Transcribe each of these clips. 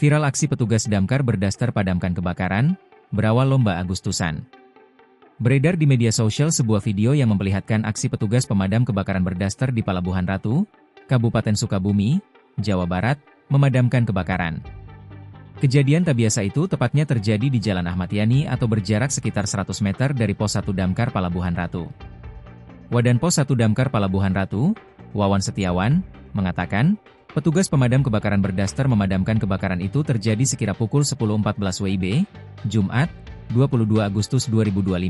Viral aksi petugas damkar berdaster padamkan kebakaran, berawal lomba Agustusan. Beredar di media sosial sebuah video yang memperlihatkan aksi petugas pemadam kebakaran berdaster di Palabuhan Ratu, Kabupaten Sukabumi, Jawa Barat, memadamkan kebakaran. Kejadian tak biasa itu tepatnya terjadi di Jalan Ahmad Yani atau berjarak sekitar 100 meter dari Pos 1 Damkar Palabuhan Ratu. Wadan Pos 1 Damkar Palabuhan Ratu, Wawan Setiawan, mengatakan, petugas pemadam kebakaran berdaster memadamkan kebakaran itu terjadi sekira pukul 10.14 WIB, Jumat, 22 Agustus 2025.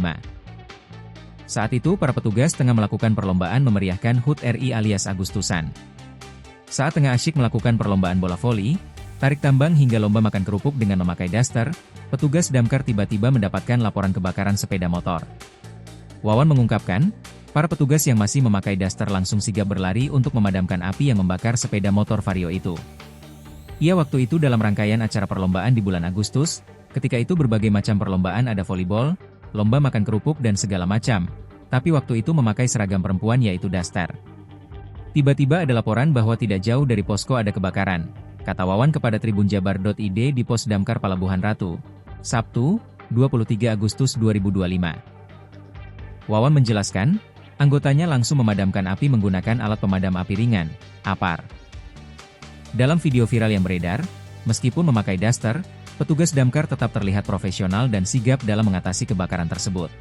Saat itu para petugas tengah melakukan perlombaan memeriahkan HUT RI alias Agustusan. Saat tengah asyik melakukan perlombaan bola voli, tarik tambang hingga lomba makan kerupuk dengan memakai daster, petugas damkar tiba-tiba mendapatkan laporan kebakaran sepeda motor. Wawan mengungkapkan, para petugas yang masih memakai daster langsung sigap berlari untuk memadamkan api yang membakar sepeda motor Vario itu. Ia waktu itu dalam rangkaian acara perlombaan di bulan Agustus, ketika itu berbagai macam perlombaan ada volleyball, lomba makan kerupuk dan segala macam, tapi waktu itu memakai seragam perempuan yaitu daster. Tiba-tiba ada laporan bahwa tidak jauh dari posko ada kebakaran, kata Wawan kepada tribunjabar.id di Pos Damkar Palabuhan Ratu, Sabtu, 23 Agustus 2025. Wawan menjelaskan, anggotanya langsung memadamkan api menggunakan alat pemadam api ringan, APAR. Dalam video viral yang beredar, meskipun memakai daster, petugas damkar tetap terlihat profesional dan sigap dalam mengatasi kebakaran tersebut.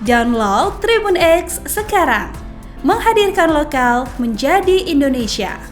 Download Tribun X sekarang, menghadirkan lokal menjadi Indonesia.